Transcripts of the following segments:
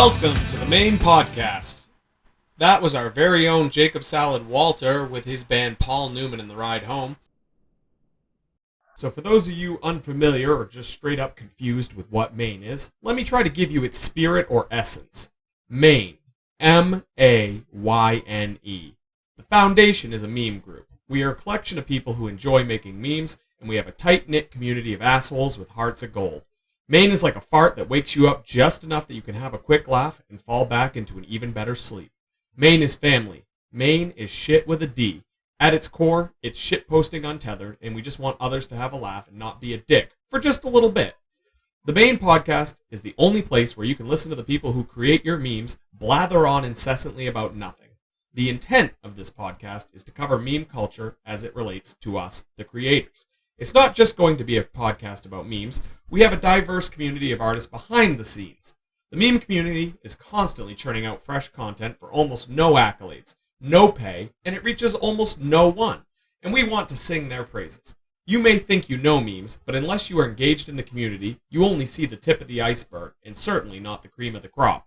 Welcome to the Mayne Podcast. That was our very own Jacob Salad Walter with his band Paul Newman in the ride home. So for those of you unfamiliar or just straight up confused with what Mayne is, let me try to give you its spirit or essence. Mayne. M-A-Y-N-E. The foundation is a meme group. We are a collection of people who enjoy making memes, and we have a tight-knit community of assholes with hearts of gold. Mayne is like a fart that wakes you up just enough that you can have a quick laugh and fall back into an even better sleep. Mayne is family. Mayne is shit with a D. At its core, it's shit posting untethered, and we just want others to have a laugh and not be a dick for just a little bit. The Mayne Podcast is the only place where you can listen to the people who create your memes blather on incessantly about nothing. The intent of this podcast is to cover meme culture as it relates to us, the creators. It's not just going to be a podcast about memes. We have a diverse community of artists behind the scenes. The meme community is constantly churning out fresh content for almost no accolades, no pay, and it reaches almost no one. And we want to sing their praises. You may think you know memes, but unless you are engaged in the community, you only see the tip of the iceberg, and certainly not the cream of the crop.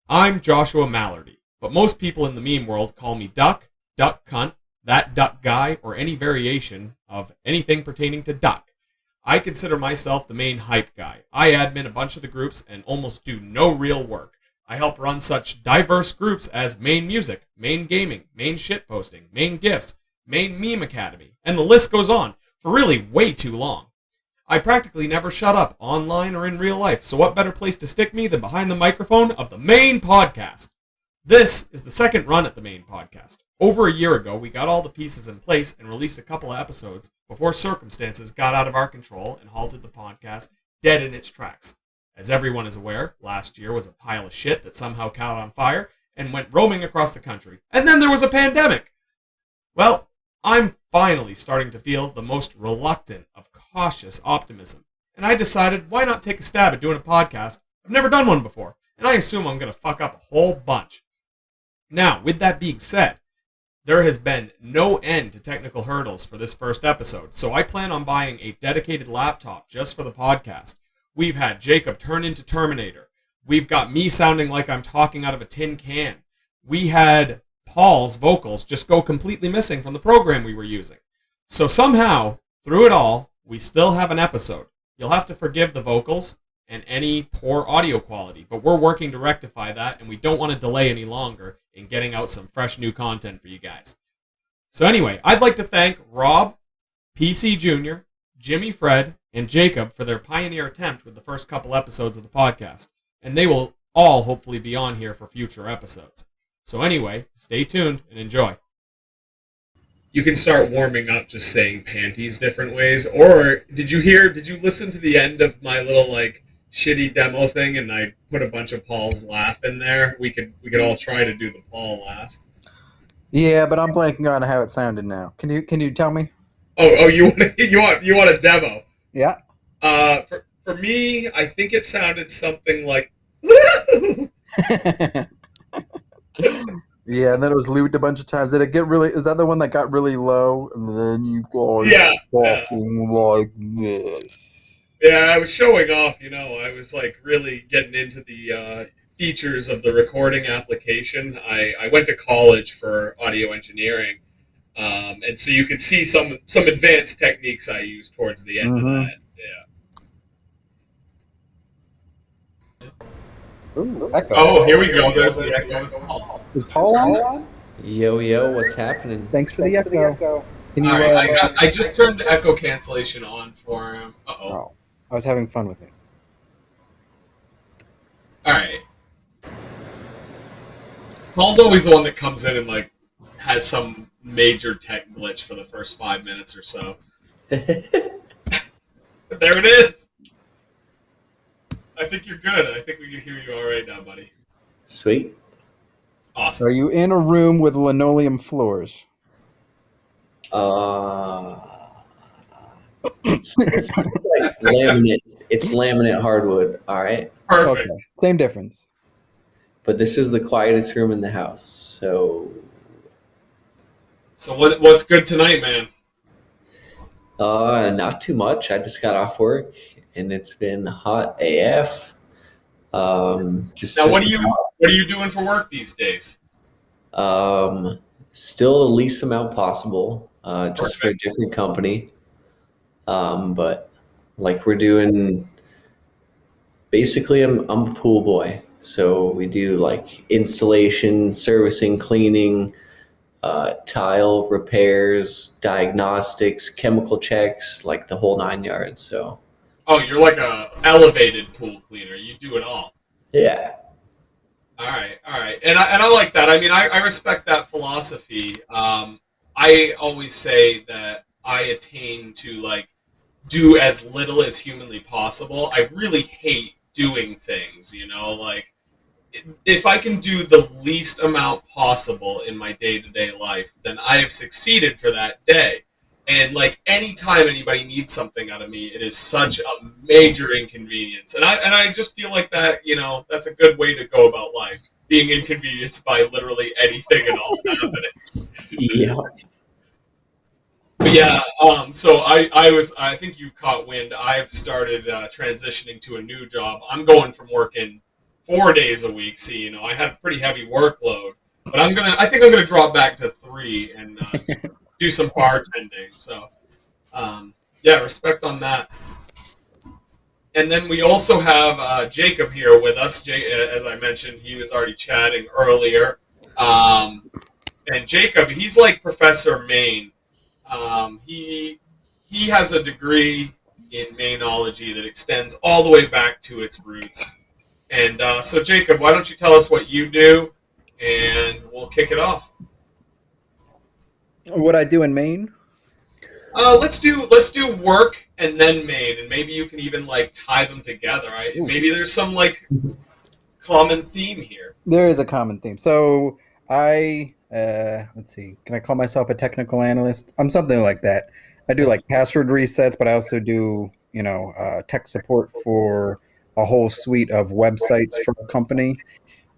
I'm Joshua Mallardy, but most people in the meme world call me Duck, Duck Cunt, That Duck Guy, or any variation of anything pertaining to duck. I consider myself the main hype guy. I admin a bunch of the groups and almost do no real work. I help run such diverse groups as Mayne Music, Mayne Gaming, Mayne Shitposting, Mayne Gifts, Mayne Meme Academy, and the list goes on, for really way too long. I practically never shut up, online or in real life, so what better place to stick me than behind the microphone of the Mayne Podcast? This is the second run at the Mayne Podcast. Over a year ago, we got all the pieces in place and released a couple of episodes before circumstances got out of our control and halted the podcast dead in its tracks. As everyone is aware, last year was a pile of shit that somehow caught on fire and went roaming across the country. And then there was a pandemic! Well, I'm finally starting to feel the most reluctant of cautious optimism. And I decided, why not take a stab at doing a podcast? I've never done one before, and I assume I'm going to fuck up a whole bunch. Now, with that being said, there has been no end to technical hurdles for this first episode, so I plan on buying a dedicated laptop just for the podcast. We've had Jacob turn into Terminator. We've got me sounding like I'm talking out of a tin can. We had Paul's vocals just go completely missing from the program we were using. So somehow, through it all, we still have an episode. You'll have to forgive the vocals and any poor audio quality, but we're working to rectify that, and we don't want to delay any longer in getting out some fresh new content for you guys. So anyway, I'd like to thank Rob, PC Jr., Jimmy Fred, and Jacob for their pioneer attempt with the first couple episodes of the podcast, and they will all hopefully be on here for future episodes. So anyway, stay tuned and enjoy. You can start warming up just saying panties different ways, or did you listen to the end of my little shitty demo thing, and I put a bunch of Paul's laugh in there? We could all try to do the Paul laugh. Yeah, but I'm blanking on how it sounded now. Can you tell me? Oh, you want a demo? Yeah. For me, I think it sounded something like. Yeah, and then it was looped a bunch of times. Did it get really? Is that the one that got really low? And then you go talking like this. Yeah, I was showing off. I was really getting into the features of the recording application. I went to college for audio engineering, and so you could see some advanced techniques I used towards the end of that. Yeah. Ooh, echo. Oh, here we go. There's the echo. Is Paul on? Yo, what's happening? Thanks for the echo. Can you? All right, I just turned the echo cancellation on for him. Oh, I was having fun with it. All right. Paul's always the one that comes in and has some major tech glitch for the first 5 minutes or so. There it is. I think you're good. I think we can hear you all right now, buddy. Sweet. Awesome. Are you in a room with linoleum floors? It's laminate. It's laminate hardwood. All right. Perfect. Okay. Same difference. But this is the quietest room in the house. So what's good tonight, man? Not too much. I just got off work and it's been hot AF. Just Now, what are you doing for work these days? Still the least amount possible, just for a Perfect. different company. But like we're doing, basically, I'm a pool boy, so we do like installation, servicing, cleaning, tile repairs, diagnostics, chemical checks, like the whole 9 yards. So Oh, you're like a elevated pool cleaner. You do it all. yeah, All right, all right, and I like that. I mean, I respect that philosophy. I always say that I attain to like do as little as humanly possible. I really hate doing things, you know, like if I can do the least amount possible in my day-to-day life, then I have succeeded for that day. And like anytime anybody needs something out of me, it is such a major inconvenience. And I just feel like that, you know, that's a good way to go about life. Being inconvenienced by literally anything and all happening. yeah. But yeah, so I think you caught wind. I've started transitioning to a new job. I'm going from working 4 days a week. See, you know, I had a pretty heavy workload, but I think I'm gonna drop back to 3 and do some bartending. So, yeah, respect on that. And then we also have Jacob here with us. As I mentioned, he was already chatting earlier. And Jacob, he's like Professor Mayne. He has a degree in Maynology that extends all the way back to its roots. And so, Jacob, why don't you tell us what you do, and we'll kick it off. What I do in Maine? Let's do work and then Maine, and maybe you can even like tie them together. Maybe there's some like common theme here. There is a common theme. So I let's see. Can I call myself a technical analyst? I'm something like that. I do like password resets, but I also do tech support for a whole suite of websites for a company.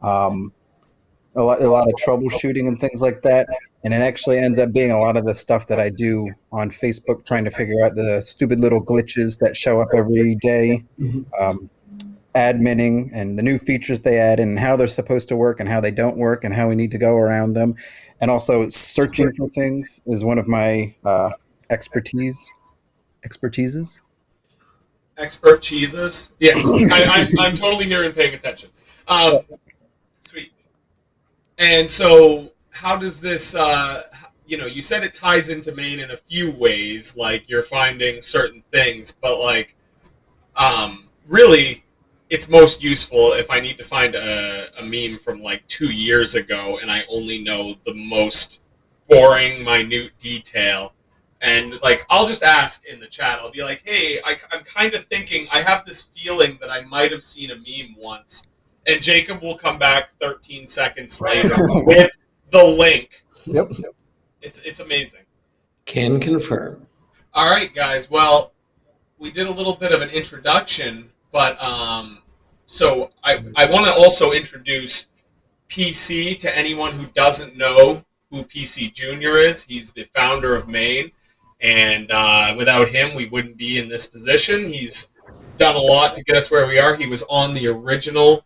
Um, a lot of troubleshooting and things like that. And it actually ends up being a lot of the stuff that I do on Facebook, trying to figure out the stupid little glitches that show up every day. Um, Adminning and the new features they add and how they're supposed to work and how they don't work and how we need to go around them. And also searching for things is one of my expertises. Expert cheeses. Yes, I'm totally here and paying attention. Sweet. And so, how does this? You said it ties into Maine in a few ways. Like you're finding certain things, but like, really, it's most useful if I need to find a meme from like 2 years ago, and I only know the most boring, minute detail. And like, I'll just ask in the chat. I'll be like, "Hey, I'm kind of thinking. I have this feeling that I might have seen a meme once." And Jacob will come back 13 seconds later with the link. Yep. It's amazing. Can confirm. All right, guys. Well, we did a little bit of an introduction, but so I want to also introduce PC to anyone who doesn't know who PC Junior is. He's the founder of Mayne, and without him, we wouldn't be in this position. He's done a lot to get us where we are. He was on the original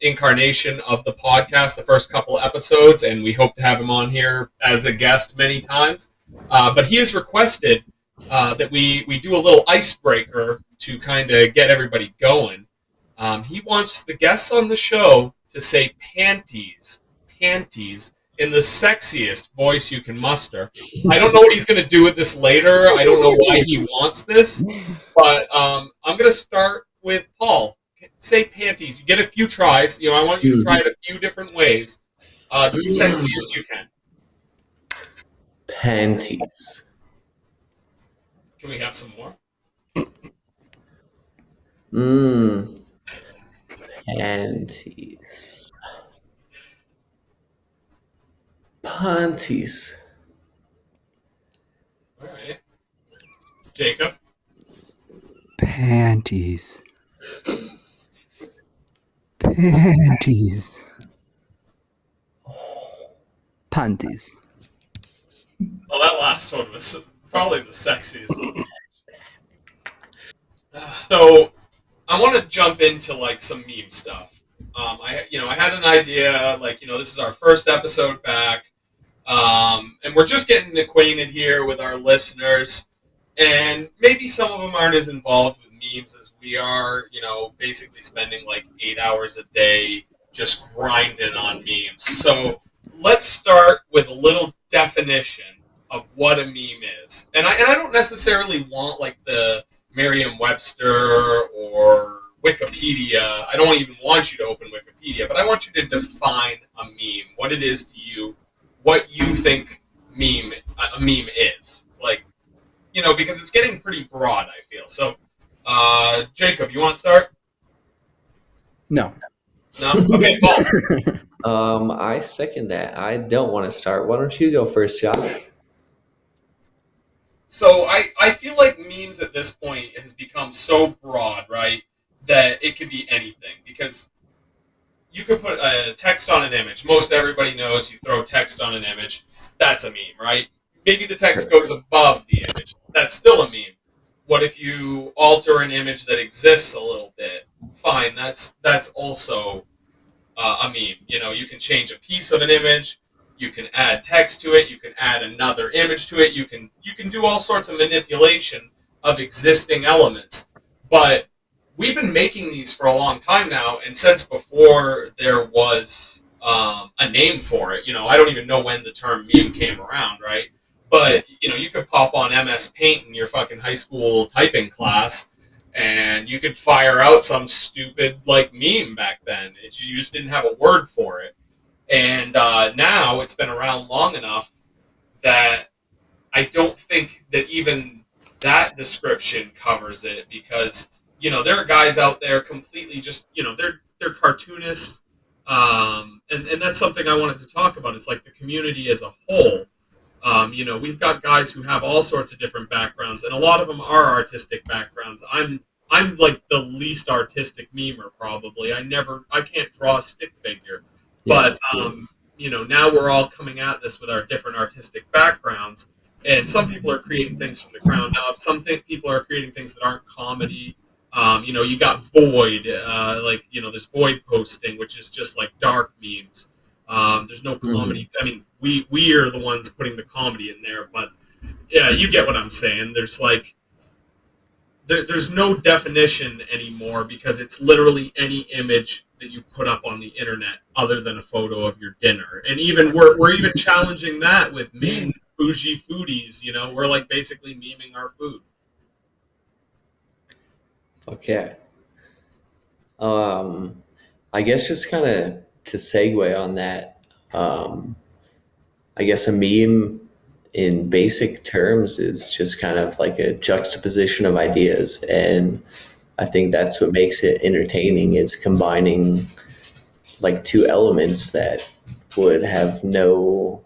incarnation of the podcast, the first couple episodes, and we hope to have him on here as a guest many times. But he has requested that we do a little icebreaker to kind of get everybody going. He wants the guests on the show to say panties in the sexiest voice you can muster. I don't know what he's going to do with this later. I don't know why he wants this, but I'm going to start with Paul. Say panties. You get a few tries. I want you to try it a few different ways. The sexiest you can. Panties. Can we have some more? Panties. Panties. All right. Jacob? Panties. Panties. Panties. Well, that last one was probably the sexiest. So, I'm I want to jump into like some meme stuff. I had an idea, like, this is our first episode back, and we're just getting acquainted here with our listeners, and maybe some of them aren't as involved with memes as we are, basically spending like 8 hours a day just grinding on memes. So let's start with a little definition of what a meme is. And I don't necessarily want like the Merriam-Webster or Wikipedia. I don't even want you to open Wikipedia, but I want you to define a meme, what it is to you, what you think a meme is. Like, because it's getting pretty broad, I feel. So, Jacob, you want to start? No. No? Okay, Paul. I second that. I don't want to start. Why don't you go first, Josh? So I feel like memes at this point has become so broad, right, that it could be anything. Because you could put a text on an image. Most everybody knows you throw text on an image. That's a meme, right? Maybe the text goes above the image. That's still a meme. What if you alter an image that exists a little bit? Fine, that's also a meme. You can change a piece of an image. You can add text to it. You can add another image to it. You can do all sorts of manipulation of existing elements. But we've been making these for a long time now, and since before there was a name for it. I don't even know when the term meme came around, right? But you could pop on MS Paint in your fucking high school typing class, and you could fire out some stupid like meme back then. You just didn't have a word for it. And now it's been around long enough that I don't think that even that description covers it, because there are guys out there completely just they're cartoonists, and that's something I wanted to talk about. Is like the community as a whole. We've got guys who have all sorts of different backgrounds, and a lot of them are artistic backgrounds. I'm like the least artistic memer probably. I can't draw a stick figure, but now we're all coming at this with our different artistic backgrounds, and some people are creating things from the ground up. People are creating things that aren't comedy. You got Void, there's Void posting, which is just like dark memes. There's no comedy. I mean, we are the ones putting the comedy in there, but yeah, you get what I'm saying. There's like there's no definition anymore, because it's literally any image that you put up on the internet other than a photo of your dinner. And even we're even challenging that with Mayne bougie foodies. We're like basically memeing our food. Okay. I guess just kind of to segue on that, I guess a meme in basic terms is just kind of like a juxtaposition of ideas. And I think that's what makes it entertaining, is combining like two elements that would have no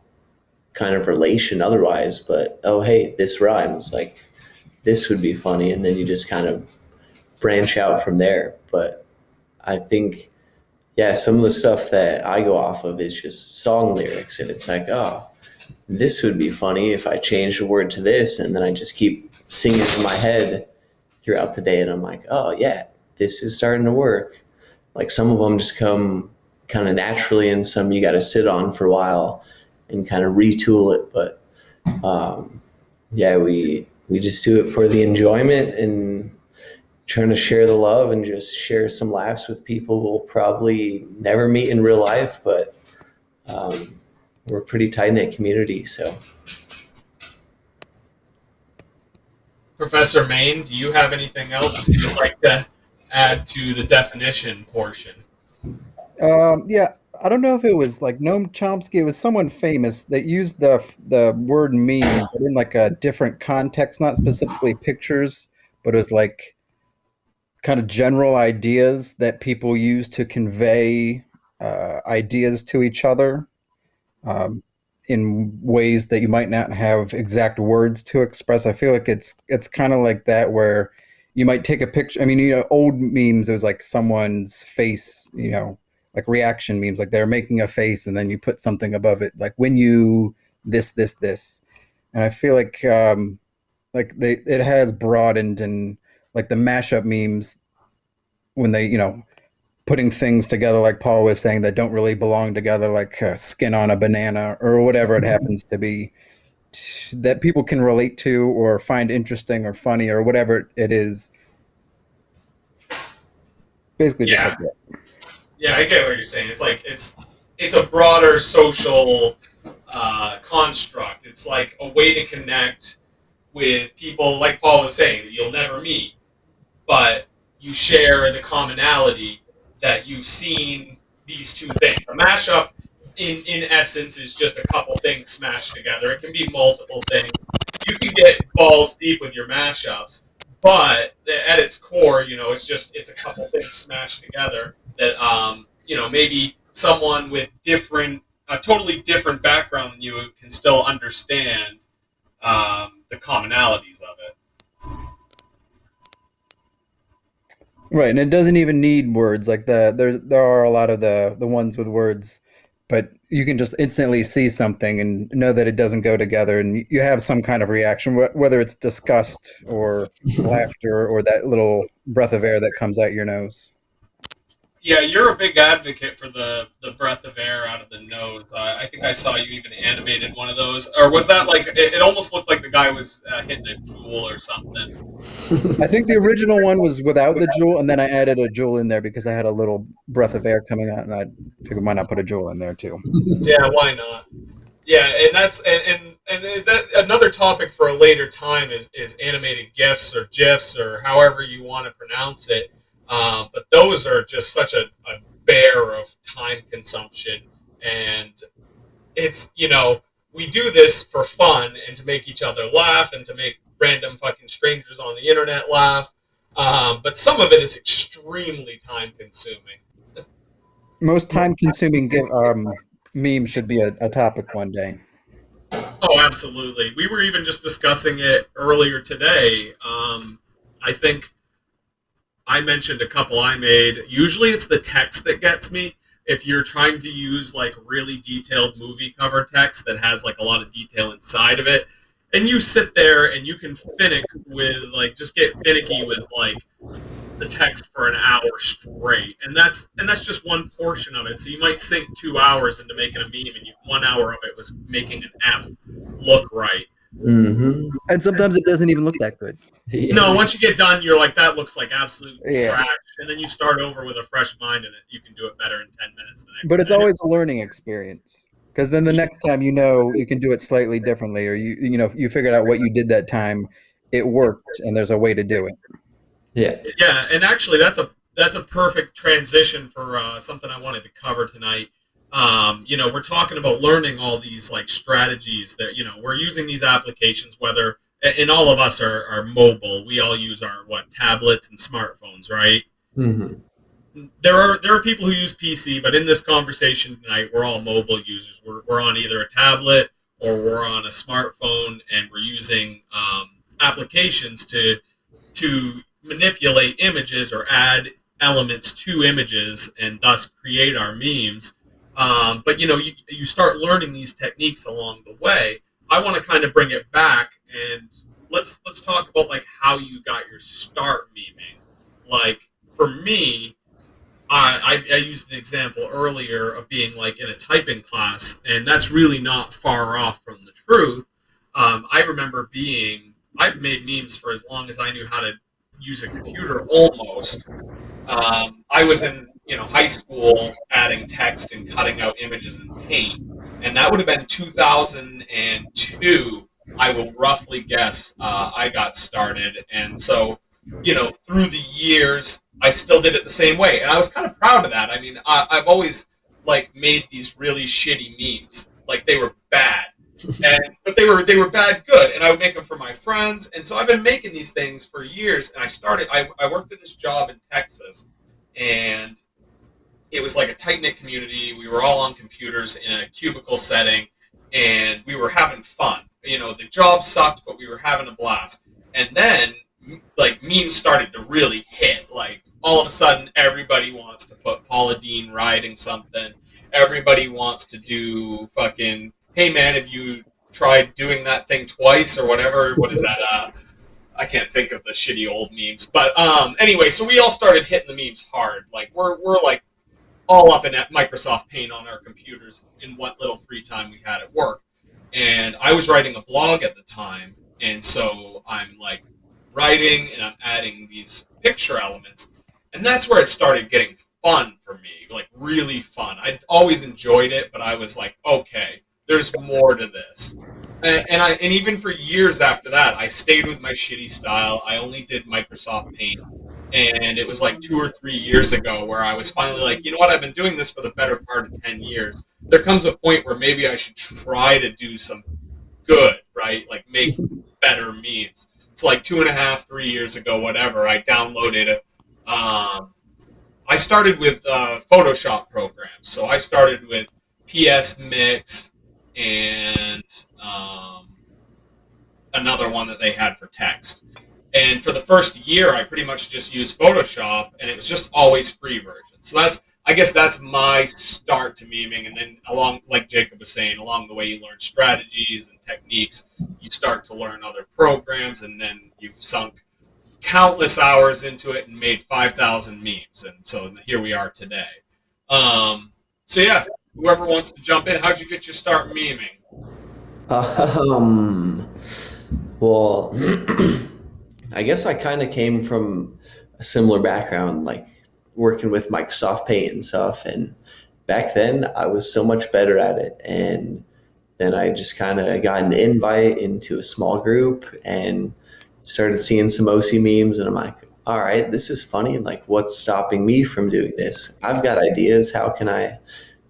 kind of relation otherwise, but, oh, hey, this rhymes, like this would be funny. And then you just kind of branch out from there. But I think, yeah, some of the stuff that I go off of is just song lyrics, and it's like, oh, this would be funny if I changed a word to this, and then I just keep singing it in my head throughout the day, and I'm like, oh yeah, this is starting to work. Like some of them just come kind of naturally, and some you got to sit on for a while and kind of retool it. But yeah, we just do it for the enjoyment and trying to share the love and just share some laughs with people we'll probably never meet in real life, but we're a pretty tight-knit community, so. Professor Mayne, do you have anything else you'd like to add to the definition portion? Yeah, I don't know if it was like Noam Chomsky. It was someone famous that used the word meme, but in like a different context, not specifically pictures, but it was like kind of general ideas that people use to convey ideas to each other, in ways that you might not have exact words to express. I feel like it's kind of like that, where you might take a picture. I mean, old memes, it was like someone's face, like reaction memes, like they're making a face and then you put something above it, like when you this. And I feel like it has broadened, and like the mashup memes, when they, putting things together, like Paul was saying, that don't really belong together, like skin on a banana or whatever it happens to be, that people can relate to or find interesting or funny or whatever it is. Basically, just like Yeah, that. yeah, I get what you're saying. It's like it's a broader social construct. It's like a way to connect with people, like Paul was saying, that you'll never meet, but you share the commonality that you've seen these two things. A mashup, in essence, is just a couple things smashed together. It can be multiple things. You can get balls deep with your mashups, but at its core, it's a couple things smashed together that, maybe someone with a totally different background than you can still understand the commonalities of it. Right, and it doesn't even need words. Like there are a lot of the ones with words, but you can just instantly see something and know that it doesn't go together, and you have some kind of reaction, whether it's disgust or laughter or that little breath of air that comes out your nose. Yeah, you're a big advocate for the breath of air out of the nose. I think I saw you even animated one of those. Or was that like, it almost looked like the guy was hitting a jewel or something. I think the original one was without the jewel, and then I added a jewel in there because I had a little breath of air coming out, and I figured why not put a jewel in there too. Yeah, why not? Yeah, and that's and that another topic for a later time is animated GIFs or GIFs or however you want to pronounce it. But those are just such a bear of time consumption, and it's we do this for fun and to make each other laugh and to make random fucking strangers on the internet laugh. But some of it is extremely time consuming. Most time-consuming meme should be a topic one day. Oh, absolutely. We were even just discussing it earlier today. I think I mentioned a couple I made. Usually it's the text that gets me. If you're trying to use like really detailed movie cover text that has like a lot of detail inside of it, and you sit there and you can just get finicky with like the text for an hour straight, and that's just one portion of it. So you might sink 2 hours into making a meme, and 1 hour of it was making an F look right. Mm-hmm. And sometimes it doesn't even look that good. Yeah. No, once you get done, you're like, that looks like absolute Yeah. trash, and then you start over with a fresh mind, and you can do it better in 10 minutes the next But it's day. always a learning experience, because then the next time you can do it slightly differently, or you figured out what you did that time, it worked, and there's a way to do it. Yeah. Yeah, and actually, that's a perfect transition for something I wanted to cover tonight. We're talking about learning all these like strategies that we're using these applications. Whether and all of us are mobile, we all use our tablets and smartphones, right? Mm-hmm. There are people who use PC, but in this conversation tonight, we're all mobile users. We're on either a tablet or we're on a smartphone, and we're using applications to manipulate images or add elements to images and thus create our memes. But you start learning these techniques along the way. I want to kind of bring it back and let's talk about like how you got your start memeing. Like for me, I used an example earlier of being like in a typing class, and that's really not far off from the truth. I remember I've made memes for as long as I knew how to use a computer almost. I was in high school adding text and cutting out images in Paint, and that would have been 2002. I will roughly guess I got started, and so through the years I still did it the same way, and I was kind of proud of that. I mean, I've always like made these really shitty memes, like they were bad. But they were bad good, and I would make them for my friends, and so I've been making these things for years. And I worked at this job in Texas, and it was like a tight knit community. We were all on computers in a cubicle setting, and we were having fun. The job sucked, but we were having a blast. And then like memes started to really hit. Like all of a sudden, everybody wants to put Paula Deen riding something. Everybody wants to do fucking, hey man, have you tried doing that thing twice or whatever? What is that? I can't think of the shitty old memes. But anyway, so we all started hitting the memes hard. Like we're like all up in Microsoft Paint on our computers in what little free time we had at work. And I was writing a blog at the time, and so I'm like writing and I'm adding these picture elements, and that's where it started getting fun for me, like really fun. I always enjoyed it, but I was like, okay, there's more to this. And even for years after that, I stayed with my shitty style. I only did Microsoft Paint, and it was like 2 or 3 years ago where I was finally like, you know what, I've been doing this for the better part of 10 years. There comes a point where maybe I should try to do some good, right? Like make better memes. So like 2.5, 3 years ago, whatever, I downloaded I started with Photoshop programs. So I started with PS Mix and another one that they had for text. And for the first year, I pretty much just used Photoshop, and it was just always free version. So I guess that's my start to memeing. And then along, like Jacob was saying, along the way you learn strategies and techniques, you start to learn other programs, and then you've sunk countless hours into it and made 5,000 memes. And so here we are today. So yeah, whoever wants to jump in, how'd you get your start memeing? Well, I guess I kind of came from a similar background, like working with Microsoft Paint and stuff. And back then, I was so much better at it. And then I just kind of got an invite into a small group and started seeing some OC memes. And I'm like, all right, this is funny. Like, what's stopping me from doing this? I've got ideas. How can I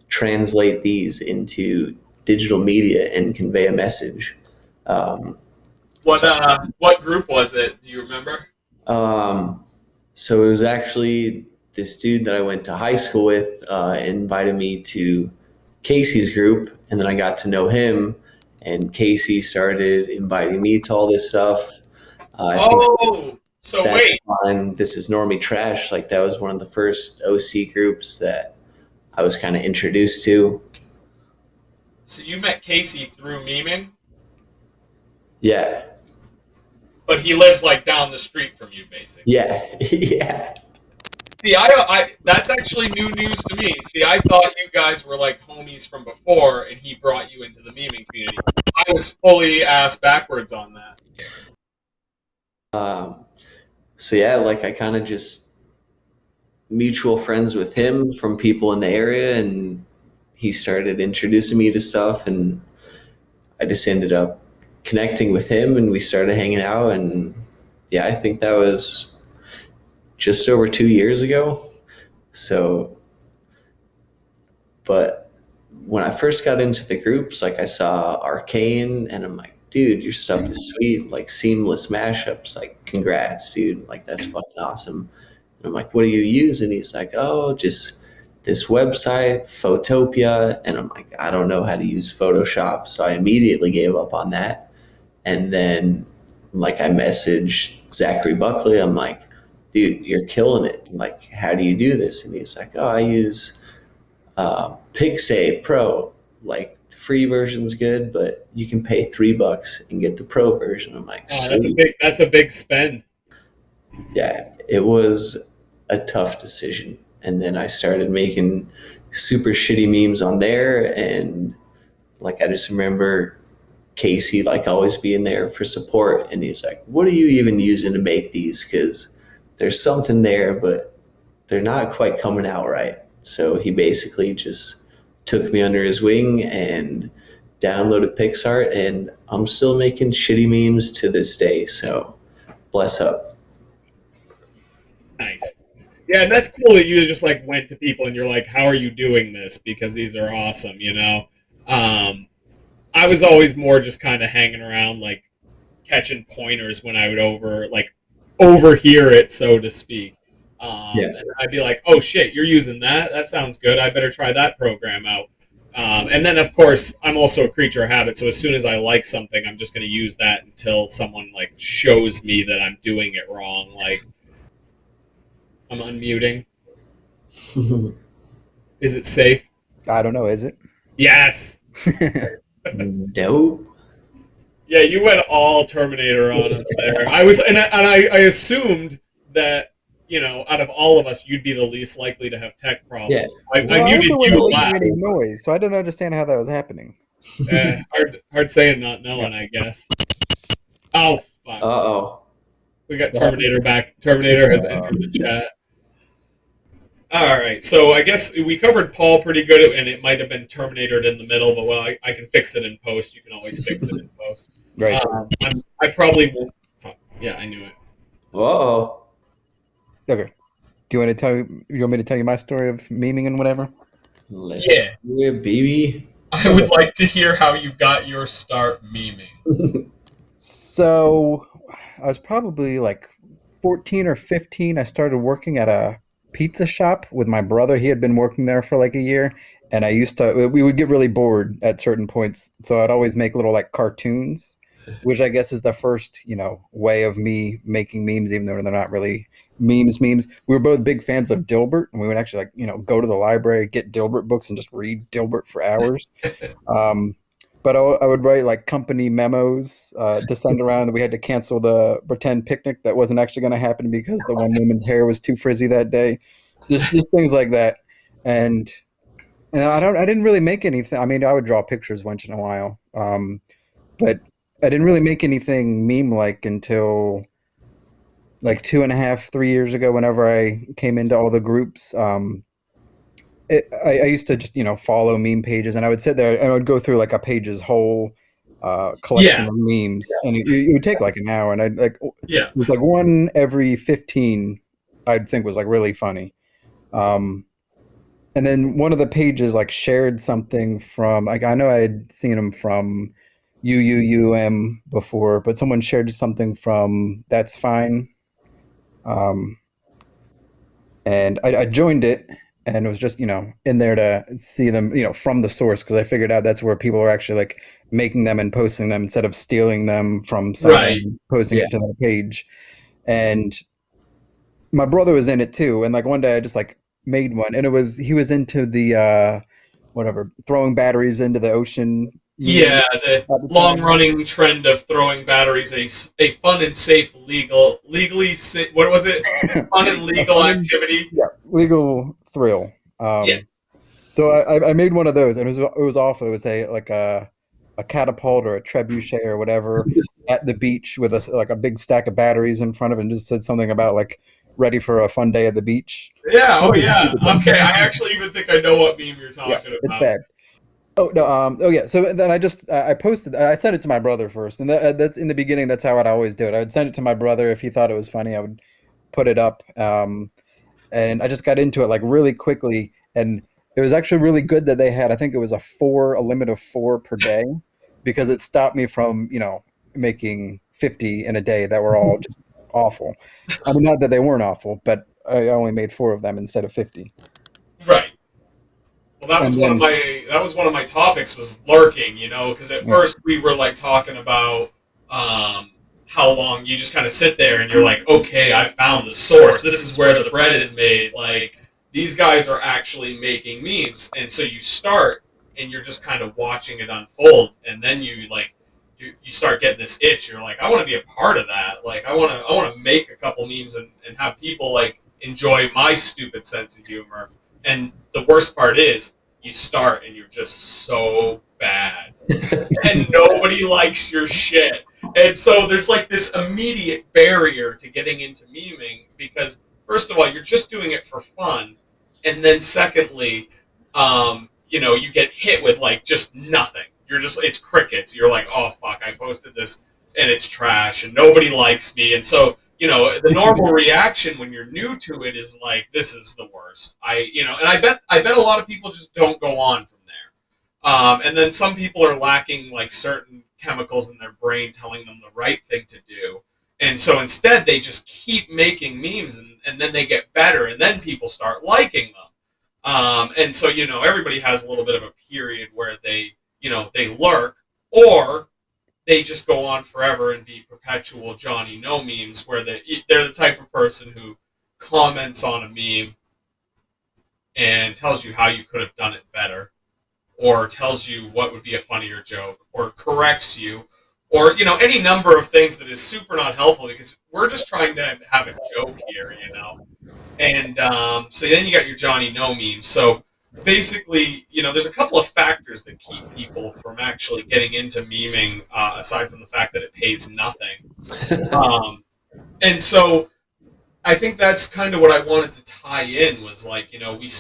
translate these into digital media and convey a message? What group was it? Do you remember? So it was actually this dude that I went to high school with invited me to Casey's group, and then I got to know him, and Casey started inviting me to all this stuff. So wait. On This Is Normie Trash, like that was one of the first OC groups that I was kind of introduced to. So you met Casey through memeing? Yeah. But he lives like down the street from you, basically. Yeah. Yeah. See, I that's actually new news to me. See, I thought you guys were like homies from before, and he brought you into the memeing community. I was fully ass backwards on that. So yeah, like I kind of just mutual friends with him from people in the area, and he started introducing me to stuff, and I just ended up connecting with him, and we started hanging out. And yeah, I think that was just over 2 years ago. So, but when I first got into the groups, like I saw Arcane, and I'm like, dude, your stuff is sweet, like seamless mashups, like congrats, dude, like that's fucking awesome. And I'm like, what do you use? And he's like, oh, just this website, Photopia. And I'm like, I don't know how to use Photoshop. So I immediately gave up on that. And then like I messaged Zachary Buckley. I'm like, dude, you're killing it. Like, how do you do this? And he's like, oh, I use Pixay Pro. Like the free version's good, but you can pay $3 and get the pro version. I'm like, oh, that's a big spend. Yeah, it was a tough decision. And then I started making super shitty memes on there, and like I just remember Casey like always being there for support, and he's like, what are you even using to make these? Because there's something there, but they're not quite coming out right. So he basically just took me under his wing and downloaded PixArt, and I'm still making shitty memes to this day. So bless up. Nice. Yeah, and that's cool that you just like went to people and you're like, how are you doing this? Because these are awesome, you know? I was always more just kind of hanging around, like catching pointers when I would overhear it, so to speak. And I'd be like, oh shit, you're using that? That sounds good. I better try that program out. And then, of course, I'm also a creature of habit, so as soon as I like something, I'm just going to use that until someone like shows me that I'm doing it wrong. Like, I'm unmuting. Is it safe? I don't know, is it? Yes! Dope. Yeah, you went all Terminator on us there. I assumed that, out of all of us, you'd be the least likely to have tech Yeah. problems. I Well, I muted also you wasn't making last. any noise, so I don't understand how that was happening. Hard saying, not Yeah. knowing, I guess. Oh fuck! Uh-oh. We got What happened? Terminator back. Terminator has entered the chat. All right, so I guess we covered Paul pretty good, and it might have been Terminatored in the middle, but I can fix it in post. You can always fix it in post. Right. I probably won't. Fuck. Yeah, I knew it. Uh-oh. Okay. Do you want to tell? You want me to tell you my story of memeing and whatever? Let's Yeah, hear, baby. I would like to hear how you got your start memeing. So, I was probably like 14 or 15. I started working at a pizza shop with my brother. He had been working there for like a year, and we would get really bored at certain points. So I'd always make little like cartoons, which I guess is the first, way of me making memes, even though they're not really memes. We were both big fans of Dilbert, and we would actually like, go to the library, get Dilbert books, and just read Dilbert for hours. Um, but I would write like company memos to send around that we had to cancel the pretend picnic that wasn't actually going to happen because the one woman's hair was too frizzy that day. Just things like that. And I didn't really make anything. I mean, I would draw pictures once in a while, but I didn't really make anything meme like until like 2.5, 3 years ago. Whenever I came into all the groups, I used to just follow meme pages, and I would sit there and I would go through like a page's whole collection Yeah, of memes, and it would take like an hour, and yeah, it was like one every 15 I'd think was like really funny. Um, and then one of the pages like shared something from like I know I had seen them from before, but someone shared something from That's Fine. Um, and I joined it, and it was just in there to see them from the source, because I figured out that's where people are actually like making them and posting them instead of stealing them from someone right. and posting Yeah. it to their page. And my brother was in it too, and like one day I just like made one, and he was into the whatever, throwing batteries into the ocean meme Yeah, at the the time. long-running trend of throwing batteries a fun and safe what was it? Fun and A legal fun and activity. yeah, legal thrill. Yeah, So I made one of those, and it was awful. It was a catapult or a trebuchet or whatever at the beach with like a big stack of batteries in front of it, and just said something about like ready for a fun day at the beach. yeah, oh Stupid, yeah. stupid thing. Okay, I actually even think I know what meme you're Yeah, talking it's about. bad. Oh no, oh yeah. So then I posted. I sent it to my brother first, and that's in the beginning. That's how I'd always do it. I would send it to my brother if he thought it was funny. I would put it up. And I just got into it like really quickly, and it was actually really good that they had. I think it was a limit of 4 per day, because it stopped me from making 50 in a day that were all just awful. I mean, not that they weren't awful, but I only made 4 of them instead of 50. Right. Well, And then that was one of my topics was lurking, because at yeah, first we were like talking about um, how long you just kind of sit there and you're like, okay, I found the source. This is where the bread is made. Like these guys are actually making memes, and so you start and you're just kind of watching it unfold, and then you start getting this itch. You're like, I want to be a part of that. Like I want to make a couple memes and have people like enjoy my stupid sense of humor. And the worst part is, you start and you're just so bad, and nobody likes your shit. And so there's like this immediate barrier to getting into memeing because, first of all, you're just doing it for fun, and then secondly, you get hit with like just nothing. It's crickets. You're like, oh fuck, I posted this and it's trash and nobody likes me, and so the normal reaction when you're new to it is like, this is the worst. And I bet a lot of people just don't go on from there. And then some people are lacking like certain chemicals in their brain telling them the right thing to do. And so instead they just keep making memes, and then they get better, and then people start liking them. And so everybody has a little bit of a period where they lurk, or they just go on forever and be perpetual Johnny No memes, where they're the type of person who comments on a meme and tells you how you could have done it better, or tells you what would be a funnier joke, or corrects you, or any number of things that is super not helpful because we're just trying to have a joke here, And so then you got your Johnny No memes. So basically, there's a couple of factors that keep people from actually getting into memeing, aside from the fact that it pays nothing. And so I think that's kind of what I wanted to tie in was like,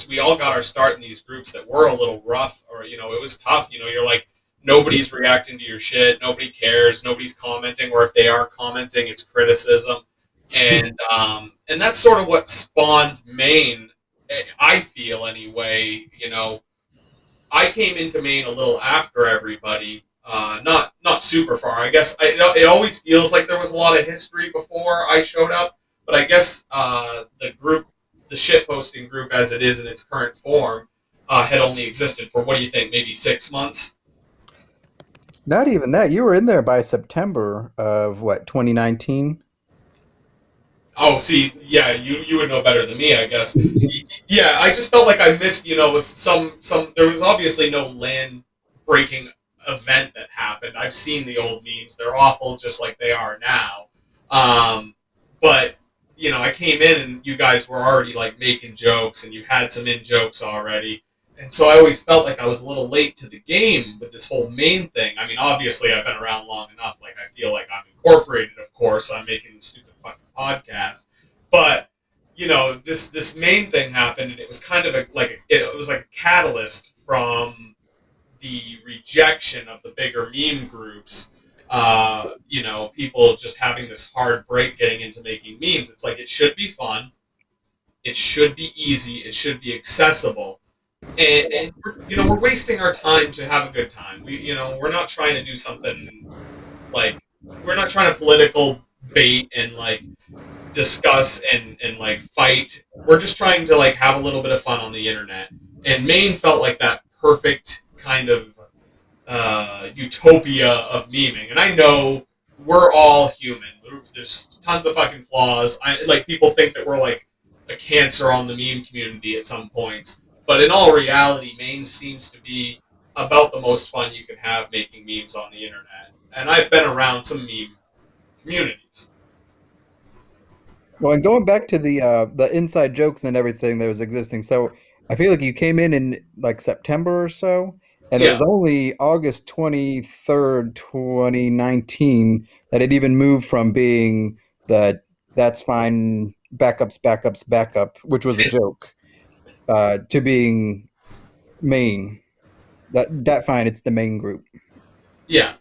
we all got our start in these groups that were a little rough, or it was tough. You're like, nobody's reacting to your shit, nobody cares, nobody's commenting, or if they are commenting, it's criticism, and that's sort of what spawned Mayne. I feel anyway. I came into Mayne a little after everybody, not super far. I guess it always feels like there was a lot of history before I showed up. But I guess the shitposting group as it is in its current form, had only existed for, what do you think, maybe 6 months? Not even that. You were in there by September of, 2019? Oh, see, yeah, you would know better than me, I guess. Yeah, I just felt like I missed, some. There was obviously no land breaking event that happened. I've seen the old memes; they're awful, just like they are now. But I came in and you guys were already like making jokes, and you had some in jokes already, and so I always felt like I was a little late to the game with this whole Mayne thing. I mean, obviously, I've been around long enough; like I feel like I'm incorporated. Of course, I'm making the stupid fucking podcast, but this Mayne thing happened, and it was kind of it was like a catalyst from the rejection of the bigger meme groups. People just having this hard break getting into making memes. It's like it should be fun, it should be easy, it should be accessible, and we're wasting our time to have a good time. We're not trying to do something like we're not trying to political bait and like discuss and like fight. We're just trying to like have a little bit of fun on the internet. And Mayne felt like that perfect kind of utopia of memeing. And I know we're all human. There's tons of fucking flaws. Like people think that we're like a cancer on the meme community at some points. But in all reality, Mayne seems to be about the most fun you can have making memes on the internet. And I've been around some meme communities. Well, and going back to the inside jokes and everything that was existing, so I feel like you came in like September or so, and it Yeah. was only August 23rd, 2019 that it even moved from being the "that's fine, backup," which was a joke, to being Mayne. That fine, it's the Mayne group. Yeah.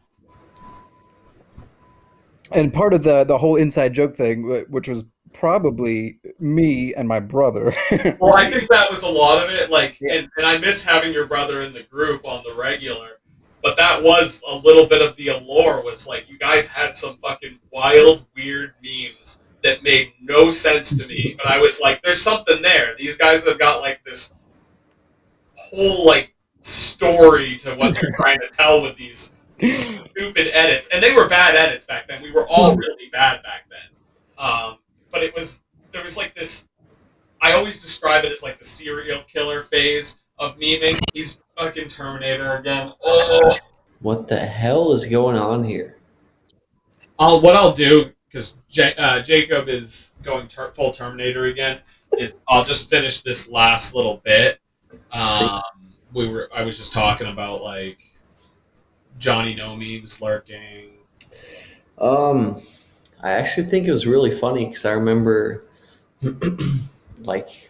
And part of the whole inside joke thing, which was probably me and my brother. Well, I think that was a lot of it. Like, Yeah. and I miss having your brother in the group on the regular, but that was a little bit of the allure. Was like you guys had some fucking wild, weird memes that made no sense to me, but I was like, "There's something there." These guys have got like this whole like story to what they're trying to tell with these stupid edits, and they were bad edits back then. We were all really bad back then. But there was like this. I always describe it as like the serial killer phase of memeing. He's fucking Terminator again. Oh. What the hell is going on here? What I'll do, because Jacob is going full Terminator again, is I'll just finish this last little bit. I was just talking about like Johnny No memes lurking. I actually think it was really funny because I remember, like,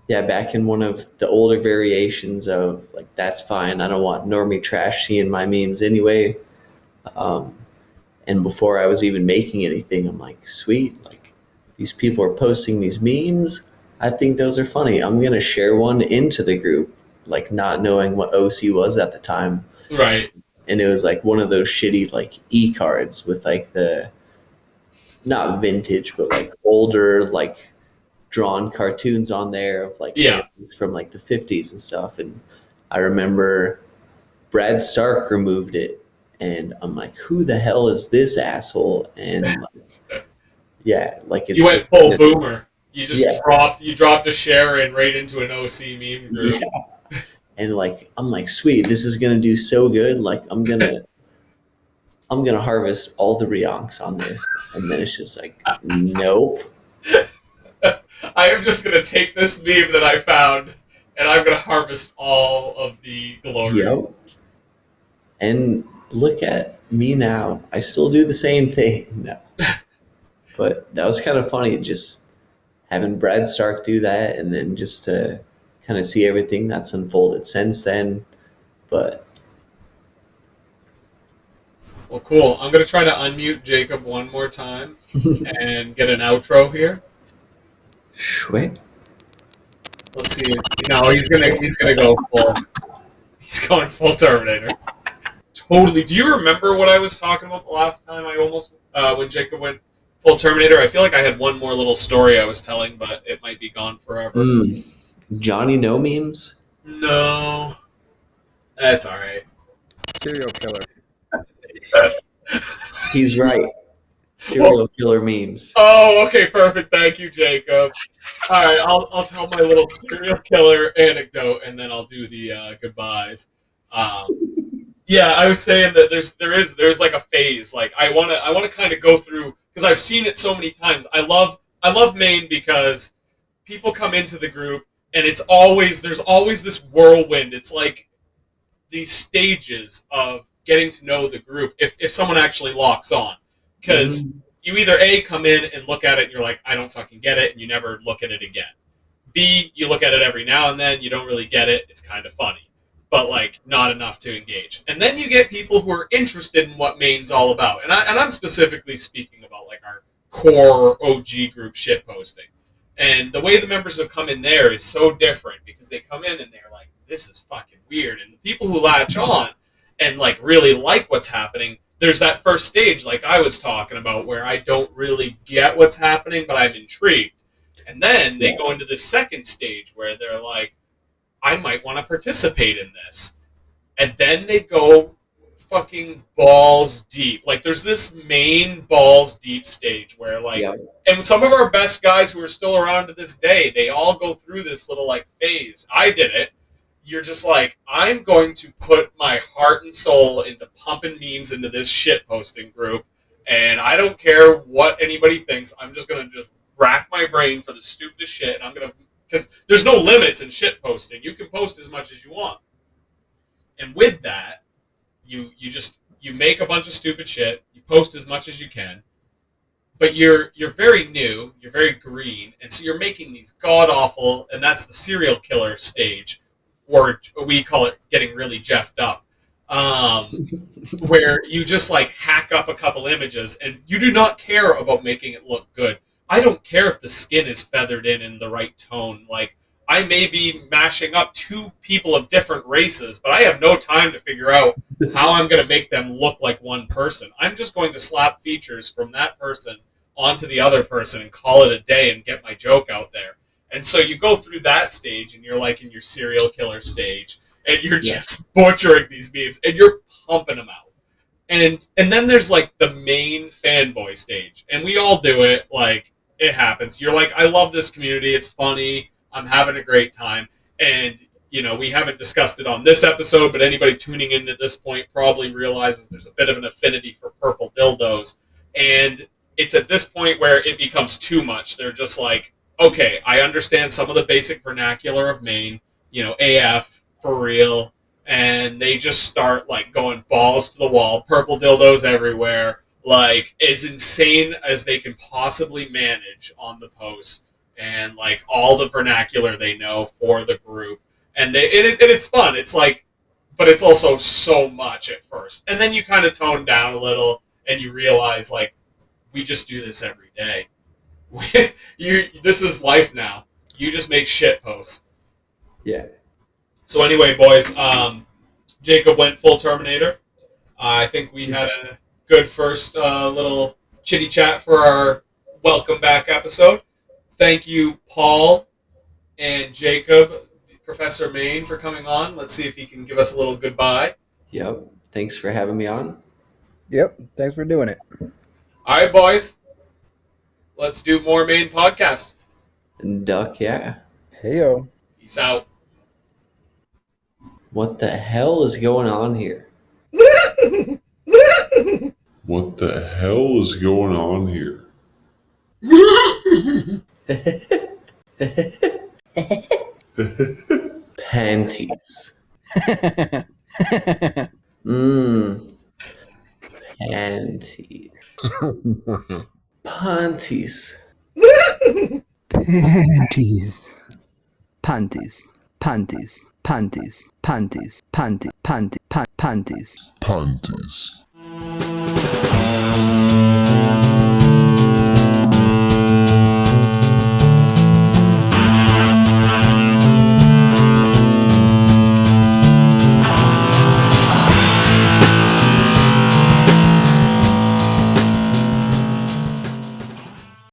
yeah, back in one of the older variations of like, "that's fine, I don't want normie trash seeing my memes anyway." Um, and before I was even making anything, I'm like, sweet, like these people are posting these memes. I think those are funny. I'm gonna share one into the group, like not knowing what OC was at the time. Right. And it was like one of those shitty like e-cards with like the not vintage but like older like drawn cartoons on there of like Yeah. characters from like the 50s and stuff. And I remember Brad Stark removed it, and I'm like, who the hell is this asshole? And like, yeah, like it's You went just full this, boomer. You just yeah, dropped a share and right into an OC meme group. yeah. And like I'm like, sweet, this is gonna do so good. Like I'm I'm gonna harvest all the Ryonks on this, and then it's just like, nope. I am just gonna take this meme that I found, and I'm gonna harvest all of the glory. Yep. And look at me now. I still do the same thing now. But that was kind of funny, just having Brad Stark do that, and then just to kind of see everything that's unfolded since then. But Well, cool. I'm gonna try to unmute Jacob one more time and get an outro here. Sweet. Let's see. No, he's gonna go full. He's going full Terminator. Totally. Do you remember what I was talking about the last time? I almost when Jacob went full Terminator. I feel like I had one more little story I was telling, but it might be gone forever. Johnny No memes? No, that's all right. Serial killer. He's right. Serial killer memes. Oh, okay, perfect. Thank you, Jacob. All right, I'll tell my little serial killer anecdote, and then I'll do the goodbyes. Yeah, I was saying that there's like a phase. Like I wanna kind of go through because I've seen it so many times. I love Mayne because people come into the group and there's always this whirlwind. It's like these stages of getting to know the group if someone actually locks on. Because you either A, come in and look at it and you're like, I don't fucking get it, and you never look at it again. B, you look at it every now and then, you don't really get it, it's kind of funny. But like not enough to engage. And then you get people who are interested in what Mayne's all about. And I'm specifically speaking about like our core OG group shitposting. And the way the members have come in there is so different because they come in and they're like, this is fucking weird. And the people who latch on and like really like what's happening, there's that first stage like I was talking about where I don't really get what's happening, but I'm intrigued. And then they go into the second stage where they're like, I might want to participate in this. And then they go fucking balls deep. Like there's this main balls deep stage where like and some of our best guys who are still around to this day, they all go through this little like phase. I did it. You're just like, I'm going to put my heart and soul into pumping memes into this shit posting group, and I don't care what anybody thinks. I'm just gonna just rack my brain for the stupidest shit, and I'm gonna because there's no limits in shit posting. You can post as much as you want, and with that, you make a bunch of stupid shit. You post as much as you can, but you're very new, you're very green, and so you're making these god awful, and that's the serial killer stage, or we call it getting really jeffed up, where you just like hack up a couple images, and you do not care about making it look good. I don't care if the skin is feathered in the right tone. Like, I may be mashing up two people of different races, but I have no time to figure out how I'm going to make them look like one person. I'm just going to slap features from that person onto the other person and call it a day and get my joke out there. And so you go through that stage, and you're like in your serial killer stage, and you're just butchering these memes, and you're pumping them out. And then there's like the main fanboy stage, and we all do it. Like, it happens. You're like, I love this community. It's funny. I'm having a great time. And, you know, we haven't discussed it on this episode, but anybody tuning in at this point probably realizes there's a bit of an affinity for purple dildos. And it's at this point where it becomes too much. They're just like, okay, I understand some of the basic vernacular of Mayne, you know, AF, for real. And they just start, like, going balls to the wall, purple dildos everywhere, like, as insane as they can possibly manage on the post, and, like, all the vernacular they know for the group. And it's fun. It's like, but it's also so much at first. And then you kind of tone down a little, and you realize, like, we just do this every day. This is life now. You just make shit posts. Yeah. So anyway, boys, Jacob went full Terminator. I think we had a good first little chitty chat for our welcome back episode. Thank you, Paul and Jacob, Professor Mayne, for coming on. Let's see if he can give us a little goodbye. Yep. Thanks for having me on. Yep. Thanks for doing it. All right, boys. Let's do more Mayne Podcast. Duck, yeah. Heyo. Peace out. What the hell is going on here? What the hell is going on here? Panties. Mmm. Panties. Panties. Panties. Panties. Panties. Panties. Panties. Panties. Panties. Panties. Panties.